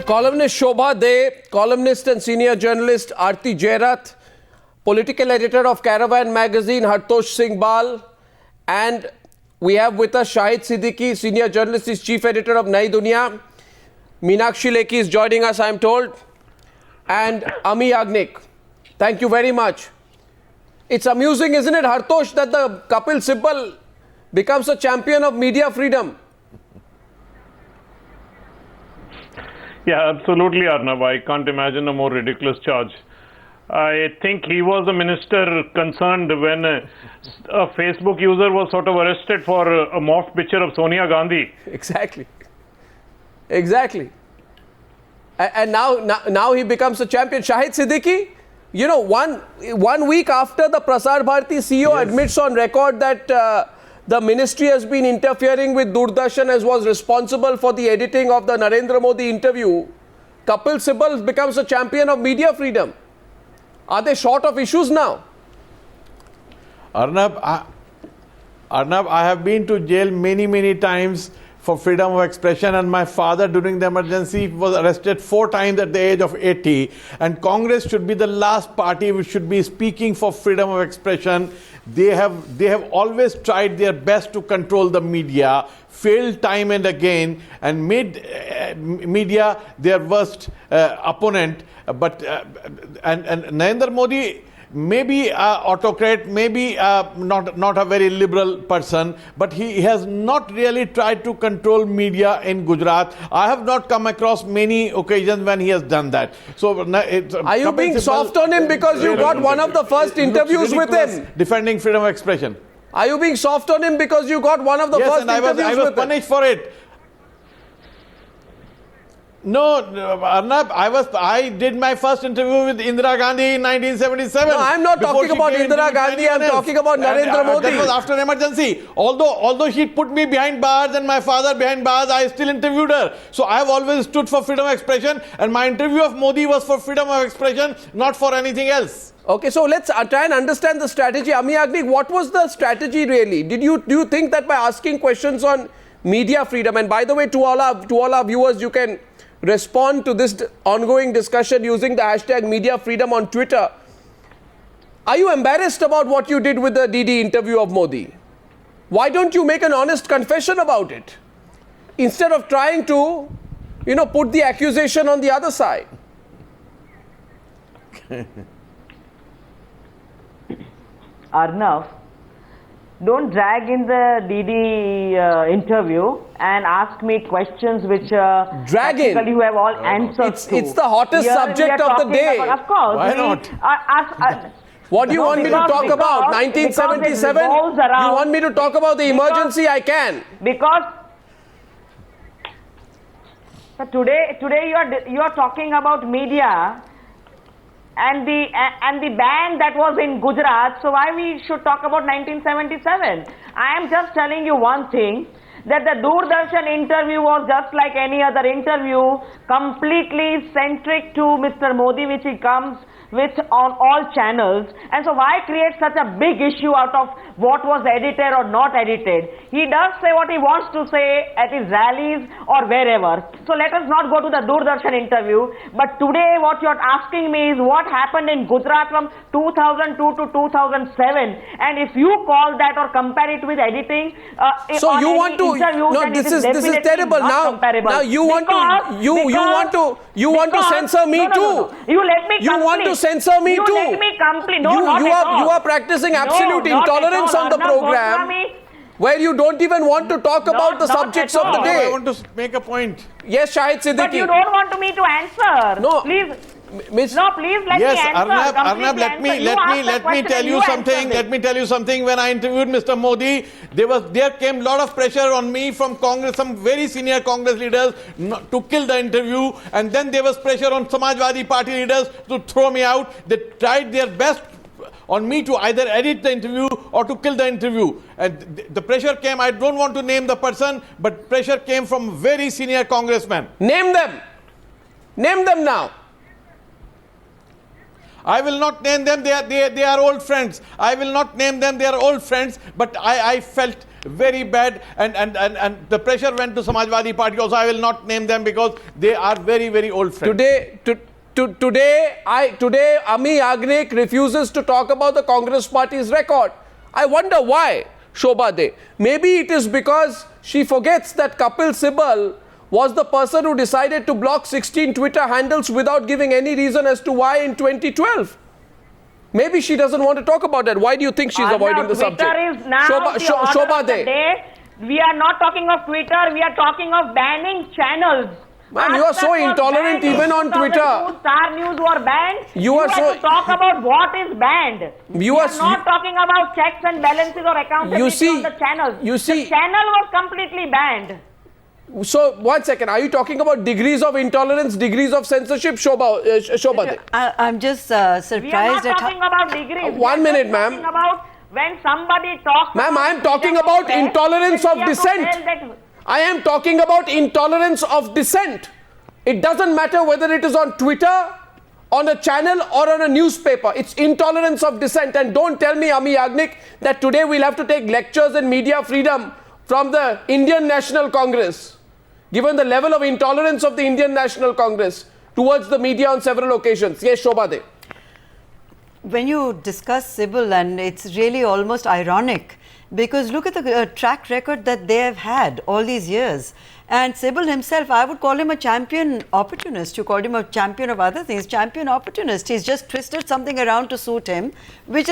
Columnist Shobha De, columnist and senior journalist Aarti Jairath, political editor of Caravan magazine Hartosh Singh Bal, and we have with us Shahid Siddiqui, senior journalist, is chief editor of Nai Duniya. Meenakshi Lekhi is joining us, I am told, and Ami Yagnik. Thank you very much. It's amusing, isn't it, Hartosh, that the Kapil Sibal becomes a champion of media freedom. Yeah, absolutely, Arnab. I can't imagine a more ridiculous charge. I think he was the minister concerned when a Facebook user was sort of arrested for a morphed picture of Sonia Gandhi. Exactly. Exactly. And now he becomes a champion. Shahid Siddiqui, you know, one week after the Prasar Bharati CEO admits on record that the ministry has been interfering with Doordarshan as was responsible for the editing of the Narendra Modi interview, Kapil Sibal becomes a champion of media freedom. Are they short of issues now? Arnab, I have been to jail many times for freedom of expression, and my father during the emergency was arrested 4 times at the age of 80, and Congress should be the last party which should be speaking for freedom of expression. They have always tried their best to control the media, failed time and again, and made media their worst opponent. And Narendra Modi may be an autocrat, maybe not a very liberal person, but he has not really tried to control media in Gujarat. I have not come across many occasions when he has done that. So, are you being soft on him because you got one of the first interviews with him? Defending freedom of expression. Are you being soft on him because you got one of the first interviews with him? Yes, and I was punished for it. No, Arnab, I did my first interview with Indira Gandhi in 1977. No, I'm not talking about Indira Gandhi, I'm talking about Narendra Modi. That was after emergency. Although she put me behind bars and my father behind bars, I still interviewed her. So I have always stood for freedom of expression, and my interview of Modi was for freedom of expression, not for anything else. Okay, so let's try and understand the strategy. Ami Yagnik, what was the strategy really? Do you think that by asking questions on media freedom, and by the way, to all our viewers, you can respond to this ongoing discussion using the hashtag media freedom on Twitter. Are you embarrassed about what you did with the DD interview of Modi? Why don't you make an honest confession about it instead of trying to, put the accusation on the other side? Arnav, don't drag in the DD interview and ask me questions which drag in. You have all answers to. It's the hottest subject of the day. Of course. Why not? What do you want me to talk about? 1977? You want me to talk about the emergency? I can. Because today you are talking about media and the ban that was in Gujarat. So why we should talk about 1977? I am just telling you one thing, that the Doordarshan interview was just like any other interview, completely centric to Mr. Modi, which he comes with on all channels. And so why create such a big issue out of what was edited or not edited? He does say what he wants to say at his rallies or wherever. So let us not go to the Doordarshan interview. But today what you are asking me is what happened in Gujarat from 2002 to 2007. And if you call that or compare it with editing, so you want to? No, this is terrible. Now you want to censor me too. You let me complete. You want to censor me too. You let me complete. No, you are practicing absolute intolerance on the program, where you don't even want to talk about the subjects of the day. I want to make a point. Yes, Shahid Siddiqui. But you don't want me to answer. No, please. No, please let me answer. Arnab, let me tell you something. Let me tell you something. When I interviewed Mr. Modi, there came a lot of pressure on me from Congress, some very senior Congress leaders to kill the interview, and then there was pressure on Samajwadi Party leaders to throw me out. They tried their best on me to either edit the interview or to kill the interview. And the pressure came, I don't want to name the person, but pressure came from very senior congressmen. Name them. Name them now. I will not name them, they are old friends. I will not name them, they are old friends. But I felt very bad, and the pressure went to Samajwadi Party also. I will not name them because they are very, very old friends. Today, Ami Yagnik refuses to talk about the Congress Party's record. I wonder why, Shobha De. Maybe it is because she forgets that Kapil Sibal was the person who decided to block 16 Twitter handles without giving any reason as to why in 2012. Maybe she doesn't want to talk about that. Why do you think she's avoiding the subject? Twitter is now Shobha De. We are not talking of Twitter, we are talking of banning channels. Man, you are so intolerant even on Twitter. Star News were banned. You are so... to talk about what is banned. You we are not talking about checks and balances or accountability on the channels. The channel was completely banned. So, 1 second, are you talking about degrees of intolerance, degrees of censorship, Shobha? I'm just surprised we are not talking about degrees. 1 minute, ma'am. Talking about when somebody talks. Ma'am, I am talking about intolerance of dissent. I am talking about intolerance of dissent. It doesn't matter whether it is on Twitter, on a channel or on a newspaper. It's intolerance of dissent. And don't tell me, Ami Yagnik, that today we'll have to take lectures in media freedom from the Indian National Congress, given the level of intolerance of the Indian National Congress towards the media on several occasions. Yes, Shobha De. When you discuss Sibal, and it's really almost ironic, because look at the track record that they have had all these years. And Sibal himself, I would call him a champion opportunist. You called him a champion of other things, champion opportunist. He's just twisted something around to suit him, which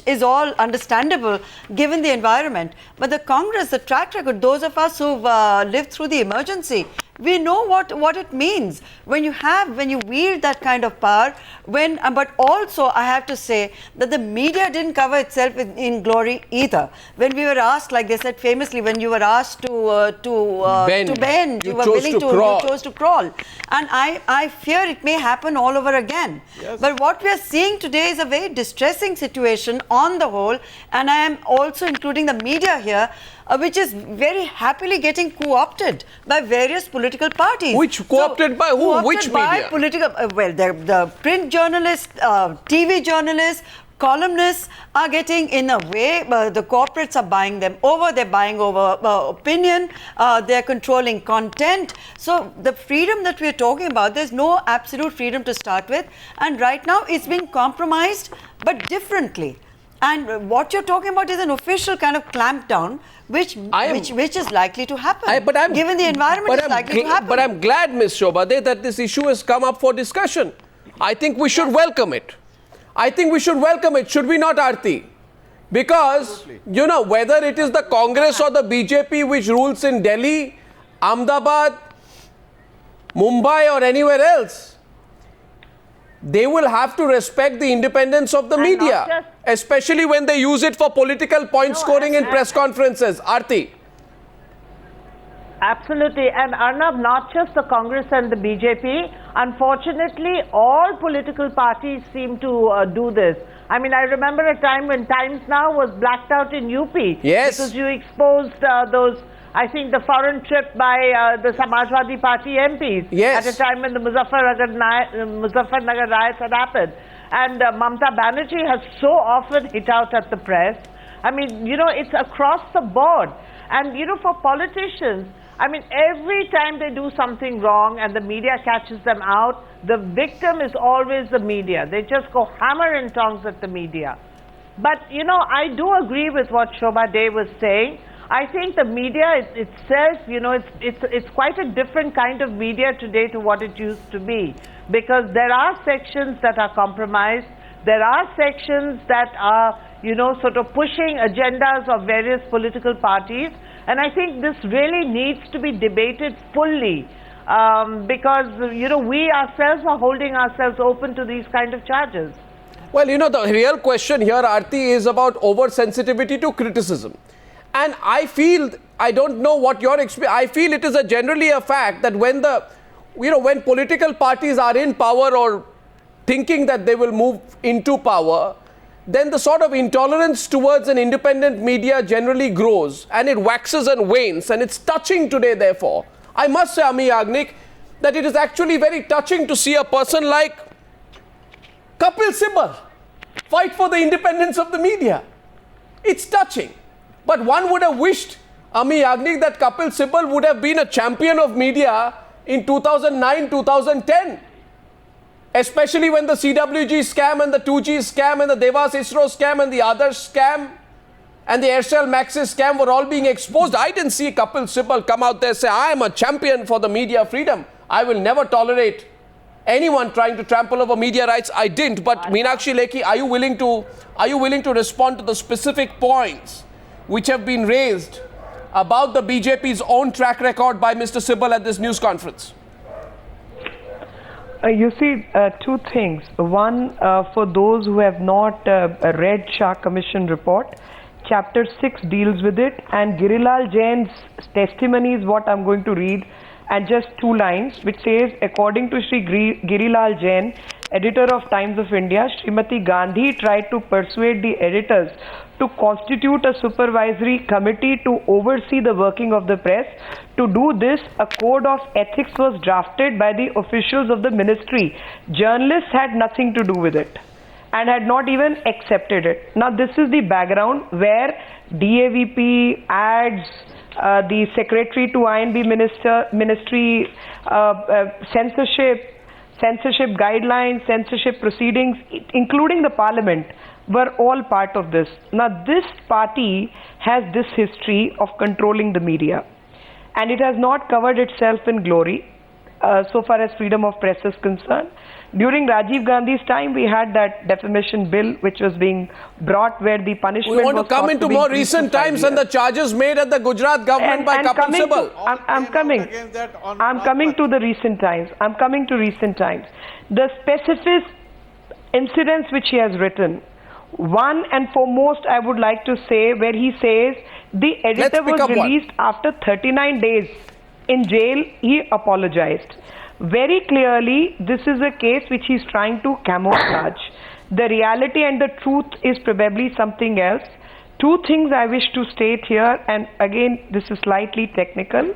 is all understandable given the environment. But the Congress, the track record, those of us who've lived through the emergency, we know what it means when you wield that kind of power. But also I have to say that the media didn't cover itself in glory either. When we were asked, like they said famously, when you were asked to bend, you were willing to crawl. You chose to crawl. And I fear it may happen all over again. Yes. But what we are seeing today is a very distressing situation on the whole, and I am also including the media here, which is very happily getting co-opted by various political parties. Which co-opted by who? Co-opted Which media? By political, the print journalists, TV journalists, columnists are getting, in a way, the corporates are buying them over. They're buying over opinion. They're controlling content. So the freedom that we're talking about, there's no absolute freedom to start with. And right now it's being compromised, but differently. And what you're talking about is an official kind of clampdown, which is likely to happen. Given the environment, it's likely to happen. But I'm glad, Ms. Shobha De, that this issue has come up for discussion. I think we should welcome it. Should we not, Aarti? Because, you know, whether it is the Congress or the BJP which rules in Delhi, Ahmedabad, Mumbai or anywhere else, they will have to respect the independence of the media, especially when they use it for political point scoring in press conferences. Aarti. Absolutely. And Arnab, not just the Congress and the BJP, unfortunately, all political parties seem to do this. I mean, I remember a time when Times Now was blacked out in UP. Yes. Because you exposed those, I think, the foreign trip by the Samajwadi Party MPs. Yes. At a time when the Muzaffarnagar riots had happened. And Mamata Banerjee has so often hit out at the press. I mean, you know, it's across the board. And, you know, for politicians, I mean, every time they do something wrong and the media catches them out, the victim is always the media. They just go hammer and tongs at the media. But, you know, I do agree with what Shobha De was saying. I think the media itself, you know, it's quite a different kind of media today to what it used to be. Because there are sections that are compromised. There are sections that are, you know, sort of pushing agendas of various political parties. And I think this really needs to be debated fully because, you know, we ourselves are holding ourselves open to these kind of charges. Well, you know, the real question here, Aarti, is about oversensitivity to criticism. And I feel, I don't know what your experience, I feel it is generally a fact that when when political parties are in power or thinking that they will move into power, then the sort of intolerance towards an independent media generally grows and it waxes and wanes, and it's touching today, therefore. I must say, Ami Yagnik, that it is actually very touching to see a person like Kapil Sibal, fight for the independence of the media. It's touching. But one would have wished, Ami Yagnik, that Kapil Sibal would have been a champion of media in 2009, 2010. Especially when the CWG scam and the 2G scam and the Devas ISRO scam and the other scam and the Aircel Maxis scam were all being exposed. I didn't see Kapil Sibal come out there and say, I am a champion for the media freedom. I will never tolerate anyone trying to trample over media rights. I didn't. But Meenakshi Lekhi, are you willing to respond to the specific points which have been raised about the BJP's own track record by Mr. Sibal at this news conference? You see, two things. One, for those who have not read Shah Commission report, Chapter 6 deals with it, and Girilal Jain's testimony is what I'm going to read, and just 2 lines, which says, according to Shri Girilal Jain, editor of Times of India, Srimati Gandhi tried to persuade the editors to constitute a supervisory committee to oversee the working of the press. To do this, a code of ethics was drafted by the officials of the ministry. Journalists had nothing to do with it and had not even accepted it. Now, this is the background where DAVP, ads, the secretary to INB ministry, censorship guidelines, censorship proceedings, including the parliament, were all part of this. Now, this party has this history of controlling the media, and it has not covered itself in glory so far as freedom of press is concerned. During Rajiv Gandhi's time, we had that defamation bill which was being brought where the punishment We want was to come into more recent times and the charges made at the Gujarat government by Kapil Sibal. I'm coming to the recent times. I'm coming to recent times. The specific incidents which he has written, one and foremost I would like to say, where he says the editor was released after 39 days in jail, he apologized. Very clearly, this is a case which he's trying to camouflage. The reality and the truth is probably something else. 2 things I wish to state here, and again, this is slightly technical.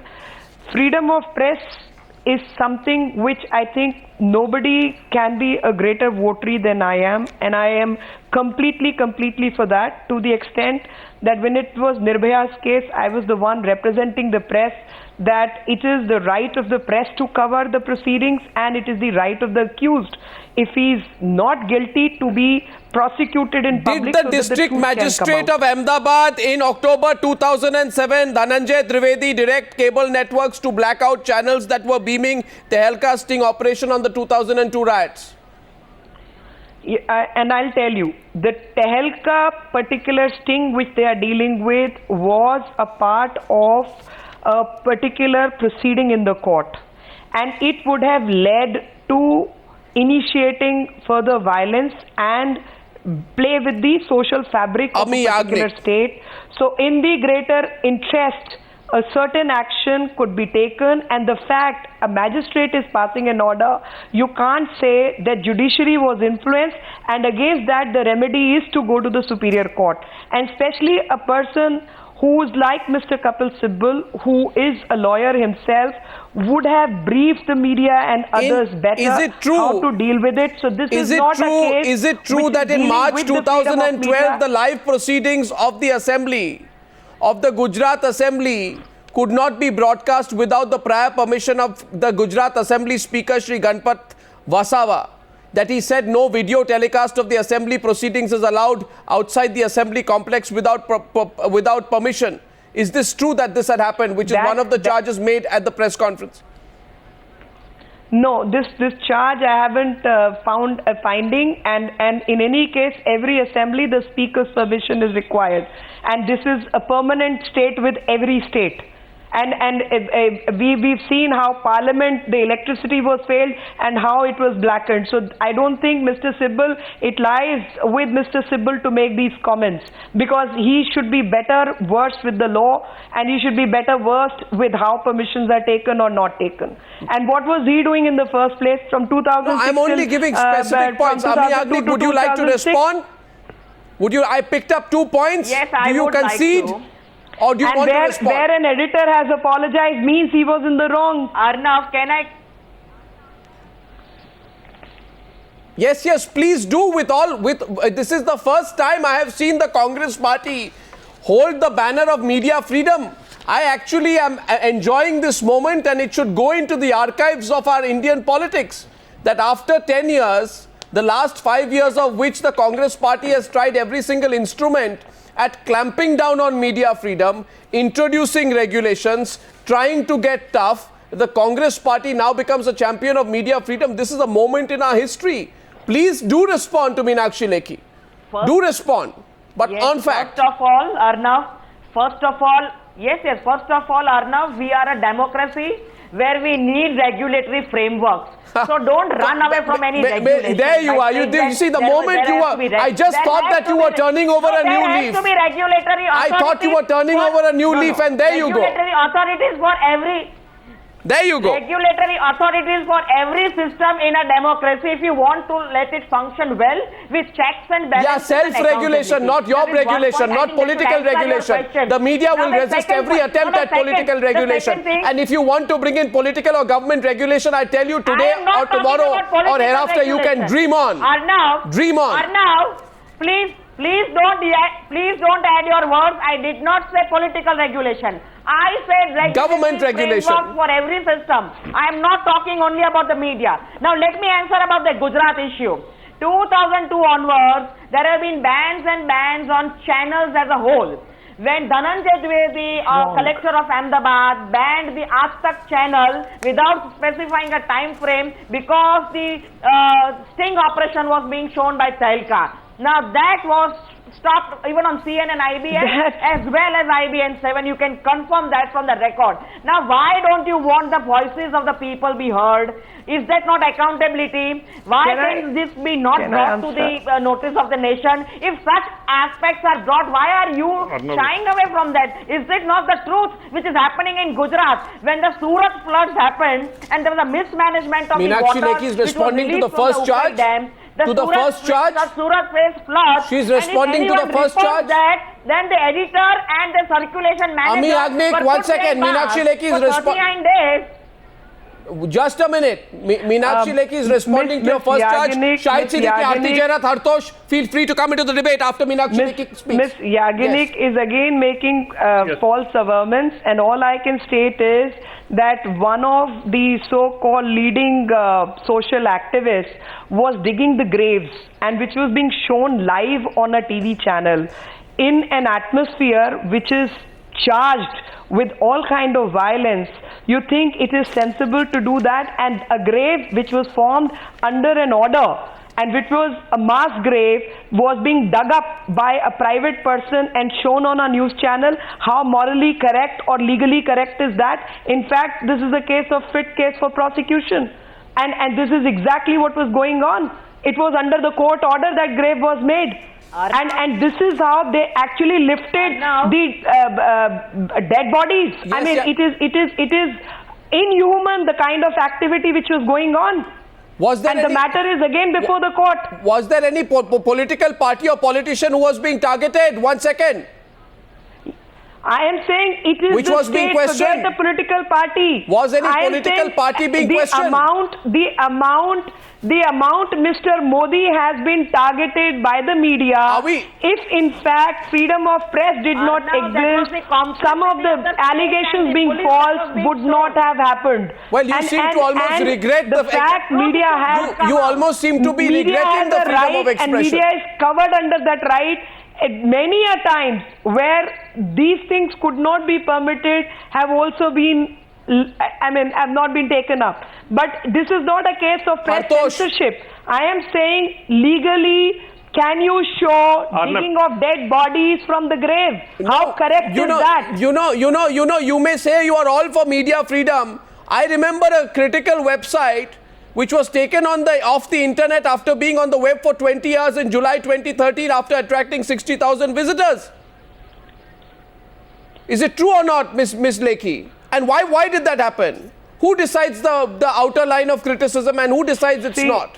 Freedom of press is something which I think nobody can be a greater votary than I am, and I am completely for that, to the extent that when it was Nirbhaya's case, I was the one representing the press, that it is the right of the press to cover the proceedings and it is the right of the accused, if he is not guilty, to be prosecuted in public. Did the district magistrate of Ahmedabad in October 2007, Dhananjay Trivedi, direct cable networks to blackout channels that were beaming Tehelka sting operation on the 2002 riots? And I'll tell you, the Tehelka particular sting which they are dealing with was a part of a particular proceeding in the court, and it would have led to initiating further violence and play with the social fabric of a particular state. So in the greater interest, a certain action could be taken, and the fact a magistrate is passing an order, you can't say that judiciary was influenced, and against that the remedy is to go to the superior court. And especially a person who's like Mr. Kapil Sibal, who is a lawyer himself, would have briefed the media and others better how to deal with it. So this is not a case. Is it true that in March 2012 the live proceedings of the assembly, of the Gujarat Assembly, could not be broadcast without the prior permission of the Gujarat Assembly Speaker Shri Ganpat Vasava? That he said no video telecast of the assembly proceedings is allowed outside the assembly complex without permission. Is this true that this had happened, which is one of the charges made at the press conference? No, this charge I haven't found a finding, and in any case, every assembly the speaker's permission is required, and this is a permanent state with every state. And we've seen how Parliament, the electricity was failed and how it was blackened. So I don't think Mr. Sibal, it lies with Mr. Sibal to make these comments, because he should be better versed with the law, and he should be better versed with how permissions are taken or not taken. And what was he doing in the first place from 2006? No, I'm only giving specific points. Ami Yagnik, would you like to respond? I picked up 2 points. Yes, I would concede? Like to. Or do you want to respond? Where an editor has apologized means he was in the wrong. Arnav, can I? Yes, yes, please do this is the first time I have seen the Congress party hold the banner of media freedom. I actually am enjoying this moment, and it should go into the archives of our Indian politics that after 10 years, the last 5 years of which the Congress party has tried every single instrument at clamping down on media freedom, introducing regulations, trying to get tough, the Congress party now becomes a champion of media freedom. This is a moment in our history. Please do respond to Meenakshi Lekhi. Do respond, but Yes, on fact. First of all, Arnav, first of all, Arnav, we are a democracy where we need regulatory frameworks. So don't run away from any regulation. There you are. You see, the moment you were, I just thought that you were turning over a new leaf. There has to be regulatory authorities. I thought you were turning over a new leaf, and there you go. Regulatory authorities for every. There you go. Regulatory authorities for every system in a democracy if you want to let it function well with checks and balances. Yeah, self-regulation, not your regulation, not political regulation. The media will resist every attempt at political regulation. And if you want to bring in political or government regulation, I tell you today or tomorrow or hereafter, you can dream on. Dream on. Arnav, please don't add your words. I did not say political regulation. I said government regulation for every system. I am not talking only about the media. Now let me answer about the Gujarat issue. 2002 onwards, there have been bans and bans on channels as a whole. When Dhananjay Dwivedi, collector of Ahmedabad, banned the Aaj Tak channel without specifying a time frame because the sting operation was being shown by Telka. Now that was stopped even on CNN, IBN as well as IBN7. You can confirm that from the record. Now why don't you want the voices of the people be heard? Is that not accountability? Why can this be not brought to the notice of the nation? If such aspects are brought, why are you shying away from that? Is it not the truth which is happening in Gujarat when the Surat floods happened and there was a mismanagement of Meenakshi the water? Lekhi is responding to the first charge. The Surat face floods. She is responding to the first charge. Then the editor and the circulation manager. Ami Yagnik, 1 second. Meenakshi Lekhi is responding. 39 days. Just a minute. Meenakshi Lekhi is responding to your first charge. Shahid Siddiqui, Aarti Jairath, Hartosh, feel free to come into the debate after Meenakshi Lekhi speaks. Ms. Yagnik is again making false averments, and all I can state is that one of the so-called leading social activists was digging the graves, and which was being shown live on a TV channel in an atmosphere which is charged with all kind of violence. You think it is sensible to do that? And a grave which was formed under an order and which was a mass grave was being dug up by a private person and shown on a news channel. How morally correct or legally correct is that? In fact, this is a case of fit case for prosecution, and this is exactly what was going on. It was under the court order that grave was made. And this is how they actually lifted the dead bodies. Yes, I mean, it is inhuman, the kind of activity which was going on. The matter is again before the court. Was there any political party or politician who was being targeted? 1 second. I am saying it is which the was state, being questioned. Forget the political party. Was any political party being questioned? The amount Mr. Modi has been targeted by the media, if in fact freedom of press did not exist, some of the allegations being false would not have happened. Well, you seem to almost regret the fact media has... You almost seem to be regretting the freedom of expression. And media is covered under that right. Many a times where these things could not be permitted have also been, have not been taken up. But this is not a case of press censorship. I am saying legally, can you show digging of dead bodies from the grave? How correct is that? You may say you are all for media freedom. I remember a critical website which was taken off the internet after being on the web for 20 years in July 2013 after attracting 60,000 visitors. Is it true or not, Ms. Lekhi? And why did that happen? Who decides the outer line of criticism and who decides it's not?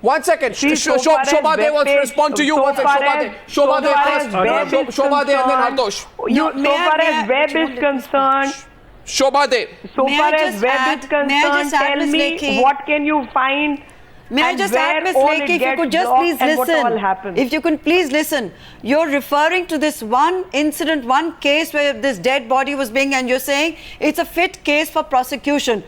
1 second. Shobhade wants to respond to you. 1 second. Shobhade first. Shobhade and then Hartosh. So far as web is concerned... Shobhade. So far as web is concerned, tell me what can you find May I and just where add, Ms. all Lekhi, it if you gets could just blocked please and what all listen. happens. If you can please listen. You're referring to this one incident, one case where this dead body was being, and you're saying it's a fit case for prosecution.